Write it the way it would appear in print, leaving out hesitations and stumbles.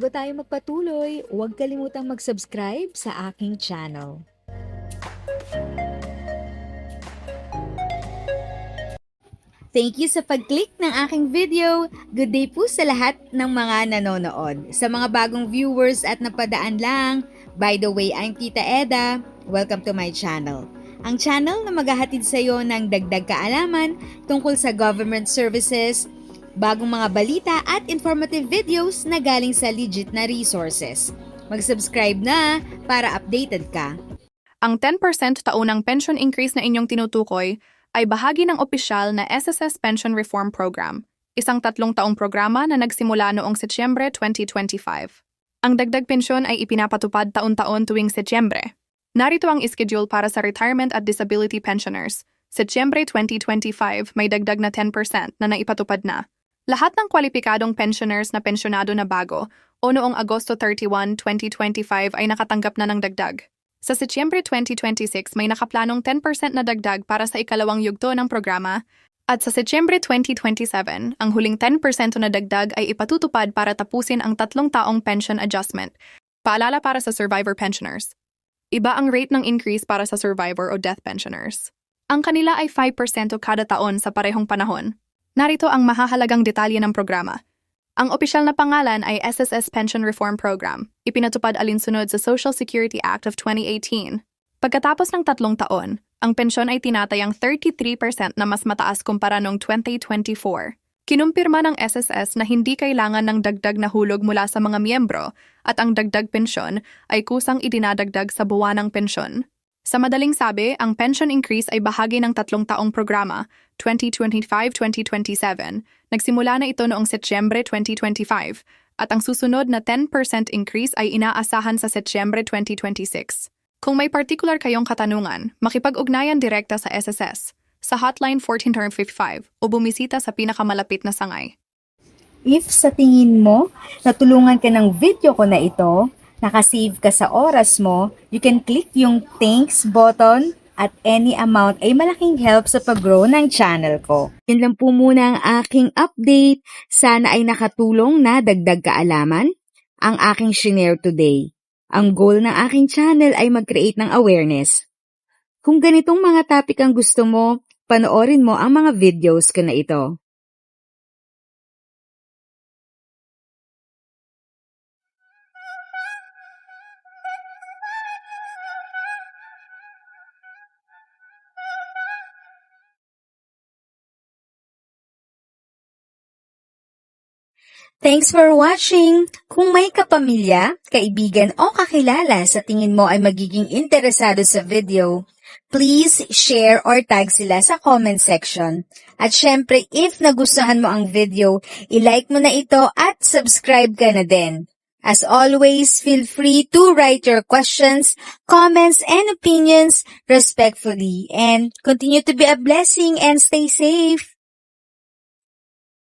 Bago tayo magpatuloy, huwag kalimutang mag-subscribe sa aking channel. Thank you sa pag-click ng aking video. Good day po sa lahat ng mga nanonood. Sa mga bagong viewers at napadaan lang, by the way, I'm Tita Eda. Welcome to my channel. Ang channel na maghahatid sa iyo ng dagdag kaalaman tungkol sa government services, bagong mga balita at informative videos na galing sa legit na resources. Mag-subscribe na para updated ka. Ang 10% taunang pension increase na inyong tinutukoy ay bahagi ng opisyal na SSS Pension Reform Program, isang 3 taong programa na nagsimula noong Setyembre 2025. Ang dagdag pensyon ay ipinapatupad taon-taon tuwing Setyembre. Narito ang ischedule para sa retirement at disability pensioners. Setyembre 2025 may dagdag na 10% na naipatupad na. Lahat ng kwalipikadong pensioners na pensyonado na bago o noong Agosto 31, 2025 ay nakatanggap na ng dagdag. Sa Setyembre 2026 may nakaplanong 10% na dagdag para sa ikalawang yugto ng programa at sa Setyembre 2027 ang huling 10% na dagdag ay ipatutupad para tapusin ang 3 taong pension adjustment. Paalala para sa survivor pensioners. Iba ang rate ng increase para sa survivor o death pensioners. Ang kanila ay 5% kada taon sa parehong panahon. Narito ang mahahalagang detalye ng programa. Ang opisyal na pangalan ay SSS Pension Reform Program, ipinatupad alinsunod sa Social Security Act of 2018. Pagkatapos ng 3 taon, ang pensyon ay tinatayang 33% na mas mataas kumpara noong 2024. Kinumpirma ng SSS na hindi kailangan ng dagdag na hulog mula sa mga miyembro at ang dagdag pensyon ay kusang idinadagdag sa buwanang pensyon. Sa madaling sabi, ang pension increase ay bahagi ng 3 taong programa, 2025-2027. Nagsimula na ito noong Setyembre 2025 at ang susunod na 10% increase ay inaasahan sa Setyembre 2026. Kung may particular kayong katanungan, makipag-ugnayan direkta sa SSS, sa hotline 1455 o bumisita sa pinakamalapit na sangay. If sa tingin mo, natulungan ka ng video ko na ito, nakasave ka sa oras mo, you can click yung thanks button at any amount ay malaking help sa pag-grow ng channel ko. Yun lang po muna ang aking update. Sana ay nakatulong na dagdag kaalaman ang aking shinare today. Ang goal ng aking channel ay mag-create ng awareness. Kung ganitong mga topic ang gusto mo, panoorin mo ang mga videos ko na ito. Thanks for watching! Kung may kapamilya, kaibigan o kakilala sa tingin mo ay magiging interesado sa video, please share or tag sila sa comment section. At syempre, if nagustuhan mo ang video, i-like mo na ito at subscribe ka na din. As always, feel free to write your questions, comments, and opinions respectfully. And continue to be a blessing and stay safe!